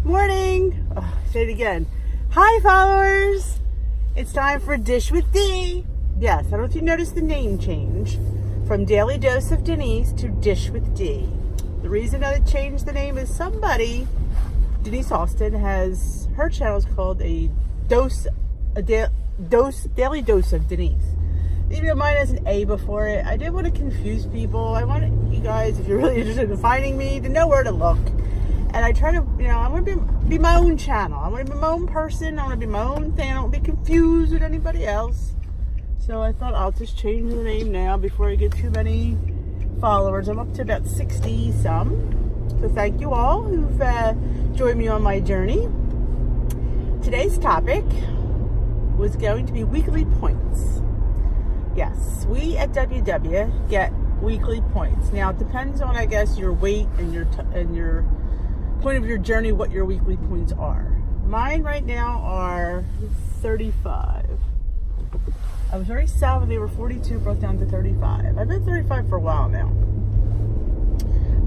Morning. Oh, say it again. Hi, followers. It's time for Dish with D. Yes, I don't know if you noticed the name change from Daily Dose of Denise to Dish with D. The reason that it changed the name is Denise Austin has, her channel is called Daily Dose of Denise. Even though mine has an A before it, I didn't want to confuse people. I wanted you guys, if you're really interested in finding me, to know where to look. And I try to, I want to be my own channel. I want to be my own person. I want to be my own thing. I don't want to be confused with anybody else. So I thought I'll just change the name now before I get too many followers. I'm up to about 60 some. So thank you all who've joined me on my journey. Today's topic was going to be weekly points. Yes, we at WW get weekly points. Now it depends on, I guess, your weight and your point of your journey, what your weekly points are. Mine right now are 35. I was very sad when they were 42, broke down to 35. I've been 35 for a while now.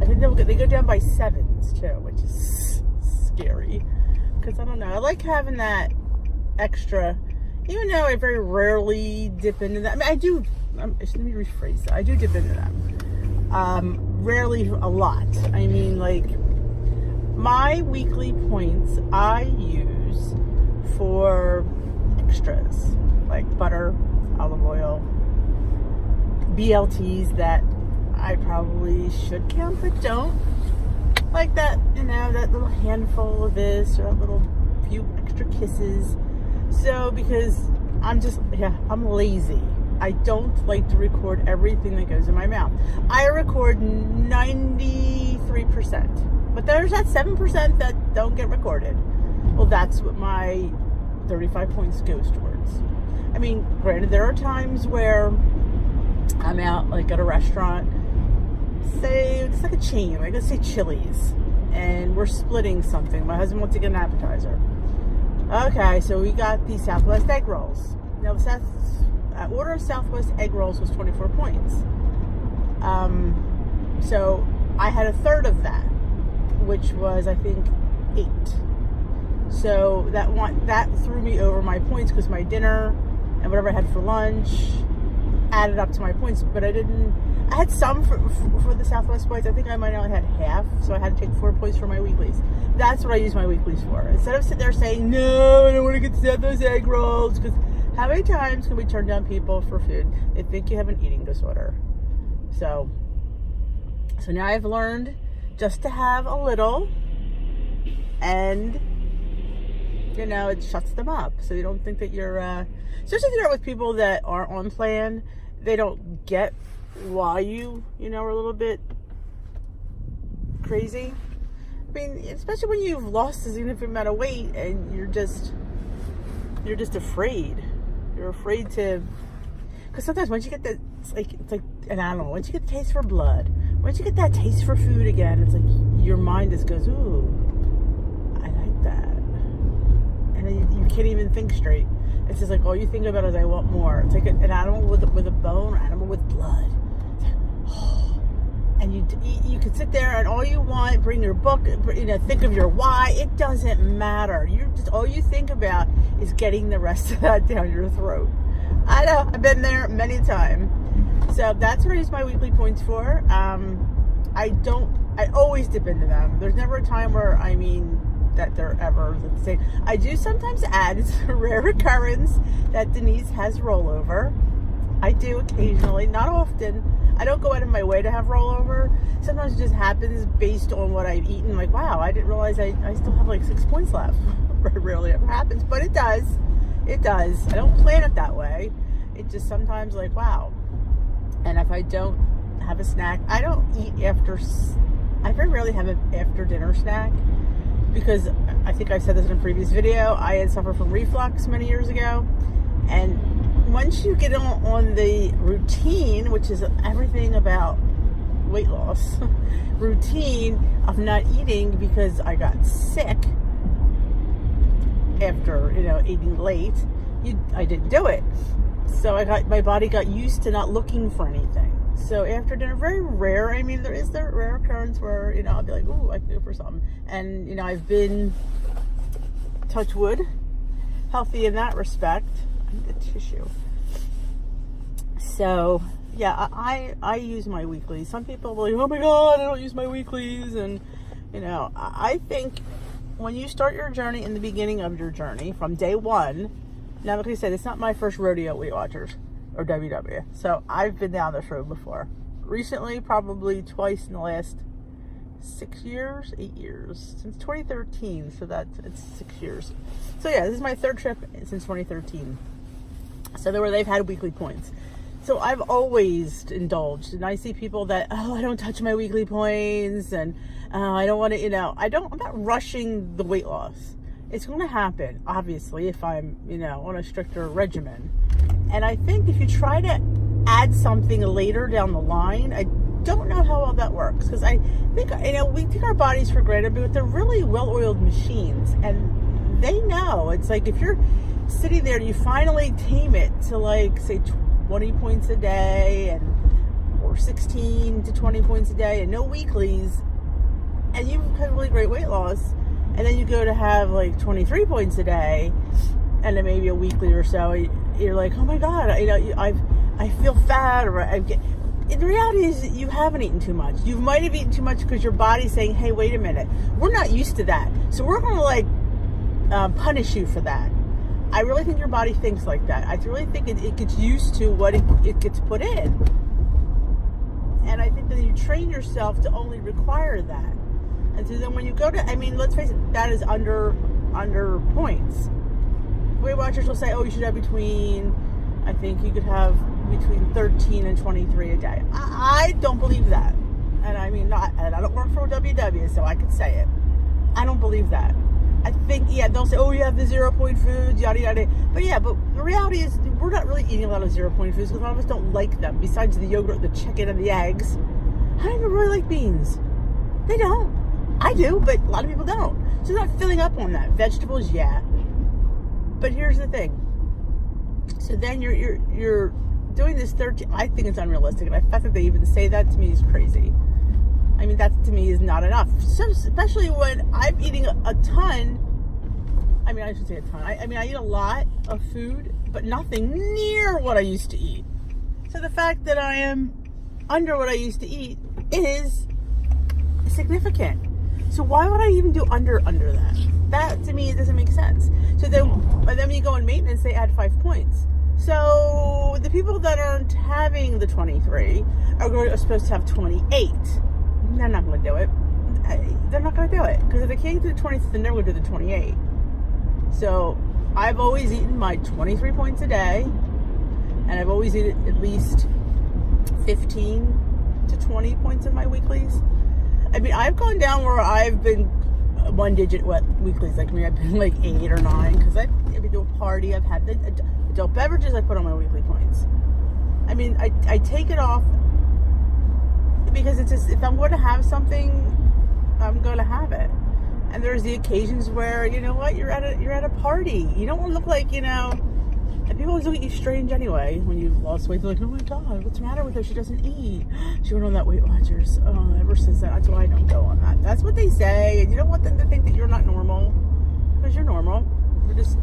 I think they go down by sevens too, which is scary. Because I don't know, I like having that extra, even though I very rarely dip into that. I mean, I do, let me rephrase that. I do dip into them. Rarely a lot. I mean, like, my weekly points I use for extras, like butter, olive oil, BLTs that I probably should count but don't. Like that, that little handful of this or that little few extra kisses. So, because I'm lazy. I don't like to record everything that goes in my mouth. I record 93%. But there's that 7% that don't get recorded. Well, that's what my 35 points goes towards. I mean, granted, there are times where I'm out, like at a restaurant, say, it's like a chain, like let's say Chili's, and we're splitting something. My husband wants to get an appetizer. Okay, so we got the Southwest egg rolls. Now, the order of Southwest egg rolls was 24 points. So I had a third of that, which was, I think, 8. So that threw me over my points because my dinner and whatever I had for lunch added up to my points. But I had some for the Southwest points. I think I might only had half, so I had to take 4 points for my weeklies. That's what I use my weeklies for. Instead of sitting there saying, no, I don't want to get Southwest egg rolls, because how many times can we turn down people for food? They think you have an eating disorder. So now I've learned just to have a little, and it shuts them up. So you don't think that you're, especially if you're with people that are on plan, they don't get why you are a little bit crazy. I mean, especially when you've lost a significant amount of weight and you're just afraid. You're afraid to, because sometimes once you get that, it's like an animal. Once you get the taste for blood, once you get that taste for food again, it's like your mind just goes, ooh, I like that. And then you can't even think straight. It's just like all you think about is, I want more. It's like an animal with a bone, or an animal with blood. And you could sit there and all you want, bring your book, think of your why. It doesn't matter. All you think about is getting the rest of that down your throat. I know, I've been there many times. So that's what I use my weekly points for. I always dip into them. There's never a time where, that they're ever the same. I do sometimes add, it's a rare occurrence that Denise has rollover. I do occasionally, not often. I don't go out of my way to have rollover. Sometimes it just happens based on what I've eaten. Like, wow, I didn't realize I still have like 6 points left. It rarely ever happens, but it does. It does. I don't plan it that way. It just sometimes like, wow. And if I don't have a snack, I don't eat I very rarely have an after dinner snack, because I think I said this in a previous video. I had suffered from reflux many years ago, and once you get on the routine, which is everything about weight loss, routine of not eating because I got sick after, eating late, I didn't do it. So my body got used to not looking for anything. So after dinner, very rare. I mean, there is the rare occurrence where, you know, I'll be like, ooh, I can go for something. And, you know, I've been, touch wood, healthy in that respect. I need a tissue. So, yeah, I use my weeklies. Some people are like, oh my God, I don't use my weeklies. And, you know, I think when you start your journey in the beginning of your journey, from day one, now, like I said, it's not my first rodeo, Weight Watchers or WW. So I've been down this road before. Recently, probably twice in the last 8 years, since 2013. So it's 6 years. So yeah, this is my third trip since 2013. So they've had weekly points. So I've always indulged, and I see people that, oh, I don't touch my weekly points, and I don't want to, you know, I'm not rushing the weight loss. It's going to happen, obviously, if I'm, you know, on a stricter regimen. And I think if you try to add something later down the line, I don't know how well that works. Because I think, you know, we take our bodies for granted, but they're really well-oiled machines. And they know. It's like if you're sitting there and you finally tame it to, like, say, 20 points a day, or 16 to 20 points a day, and no weeklies, and you've had really great weight loss, and then you go to have, like, 23 points a day, and then maybe a weekly or so, you're like, oh my God, you know, I feel fat, or and the reality is you haven't eaten too much. You might have eaten too much because your body's saying, hey, wait a minute, we're not used to that, so we're going to, like, punish you for that. I really think your body thinks like that. I really think it gets used to what it gets put in. And I think that you train yourself to only require that. And so then when you go to, I mean, let's face it, that is under points. Weight Watchers will say, oh, you should have between, I think you could have between 13 and 23 a day. I don't believe that. And I mean, and I don't work for WW, so I can say it. I don't believe that. I think, yeah, they'll say, oh, you have the 0-point foods, yada, yada. But yeah, but the reality is we're not really eating a lot of 0-point foods because a lot of us don't like them. Besides the yogurt, the chicken, and the eggs, I don't even really like beans. They don't. I do, but a lot of people don't. So they're not filling up on that. Vegetables, yeah. But here's the thing. So then you're doing this 13. I think it's unrealistic, and the fact that they even say that to me is crazy. I mean, that to me is not enough. So, especially when I'm eating a ton. I mean, I should say a ton. I mean, I eat a lot of food, but nothing near what I used to eat. So the fact that I am under what I used to eat is significant. So why would I even do under that? That, to me, it doesn't make sense. So then when you go in maintenance, they add 5 points. So the people that aren't having the 23 are supposed to have 28. They're not going to do it. They're not going to do it. Because if they can't do the 20, then they're going to do the 28. So I've always eaten my 23 points a day. And I've always eaten at least 15 to 20 points of my weeklies. I mean, I've gone down where I've been one digit weeklies. Like, I mean, I've been like 8 or 9. Because I've been to a party. I've had the adult beverages I put on my weekly points. I mean, I take it off. Because it's just, if I'm going to have something, I'm going to have it. And there's the occasions where, you know what, you're at a party. You don't want to look like, you know, and people always look at you strange anyway when you've lost weight. They're like, oh my God, what's the matter with her? She doesn't eat. She went on that Weight Watchers. Oh, ever since that, that's why I don't go on that. That's what they say. And you don't want them to think that you're not normal. Because you're normal. You're just,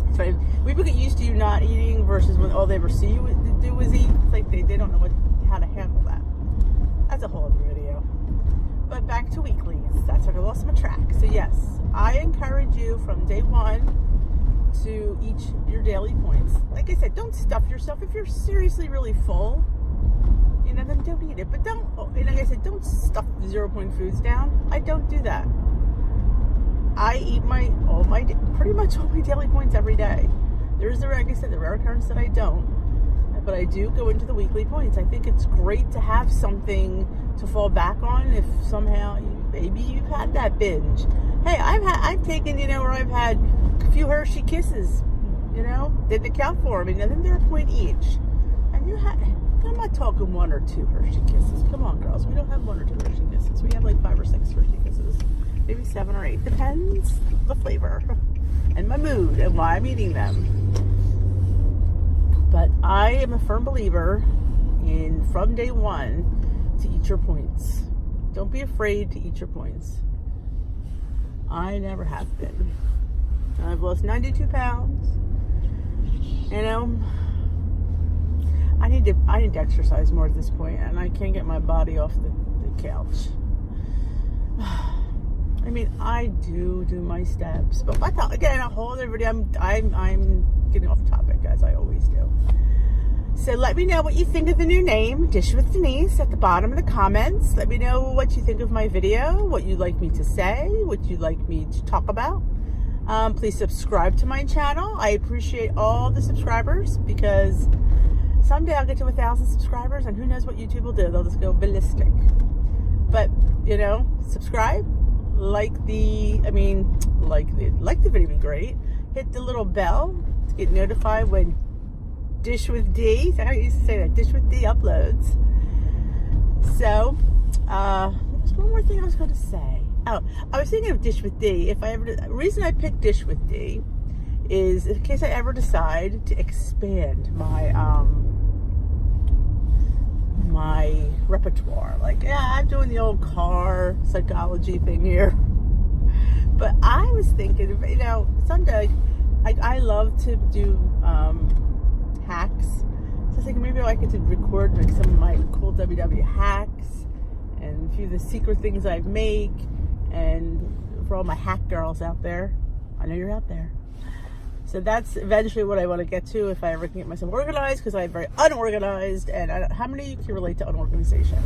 it's funny. We get used to you not eating versus when all they ever see you do is eat. It's like they don't know how to handle that. That's a whole other video. But back to weeklies. That's where I lost my track. So yes, I encourage you from day one to eat your daily points. Like I said, don't stuff yourself. If you're seriously really full, you know, then don't eat it. But don't, and like I said, don't stuff the 0-point foods down. I don't do that. I eat pretty much all my daily points every day. There's like I said, the rare occurrence that I don't. But I do go into the weekly points. I think it's great to have something to fall back on if somehow maybe you've had that binge. Hey, I've taken, you know, where I've had a few Hershey Kisses, you know, didn't account for them, and then they're a point each. And I'm not talking 1 or 2 Hershey Kisses. Come on, girls, we don't have 1 or 2 Hershey Kisses. We have like 5 or 6 Hershey Kisses, maybe 7 or 8. Depends the flavor and my mood and why I'm eating them. But I am a firm believer from day one to eat your points. Don't be afraid to eat your points. I never have been. I've lost 92 pounds. You know, I need to exercise more at this point, and I can't get my body off the couch. I mean, I do my steps, but again, a whole other video. I'm getting off topic, as I always do. So let me know what you think of the new name, Dish with Denise, at the bottom of the comments. Let me know what you think of my video, what you'd like me to say, what you'd like me to talk about. Please subscribe to my channel. I appreciate all the subscribers, because someday I'll get to 1,000 subscribers, and who knows what YouTube will do. They'll just go ballistic. But, you know, subscribe. Like the video would be great. Hit the little bell to get notified when Dish with D, I used to say that, Dish with D uploads. So, there's one more thing I was going to say. Oh, I was thinking of Dish with D. The reason I picked Dish with D is in case I ever decide to expand my my repertoire. Like, yeah, I'm doing the old car psychology thing here. But I was thinking, you know, someday, I love to do hacks. So I was thinking maybe I could record like some of my cool WW hacks and a few of the secret things I make. And for all my hack girls out there, I know you're out there. So that's eventually what I want to get to if I ever can get myself organized, because I'm very unorganized. And how many of you can relate to unorganization?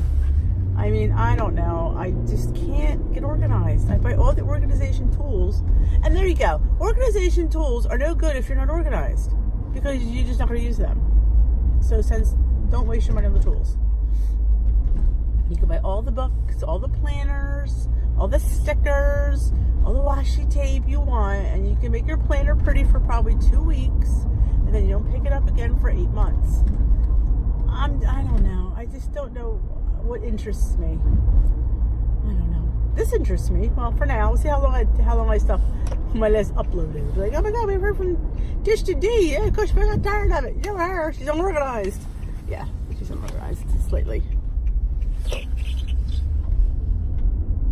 I mean, I don't know. I just can't get organized. I buy all the organization tools. And there you go. Organization tools are no good if you're not organized, because you're just not going to use them. So don't waste your money on the tools. You can buy all the books, all the planners, all the stickers, all the washi tape you want, and you can make your planner pretty for probably 2 weeks, and then you don't pick it up again for 8 months. I don't know. I just don't know what interests me. I don't know. This interests me. Well, for now, we'll see how long I stuff my last uploaded. Like, oh my God, we heard from Dish to D. Yeah, gosh, I got tired of it. You know her. She's unorganized. Yeah, she's unorganized slightly.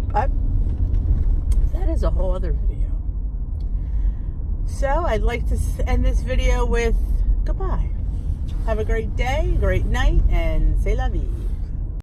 But that is a whole other video. So I'd like to end this video with goodbye. Have a great day, great night, and c'est la vie.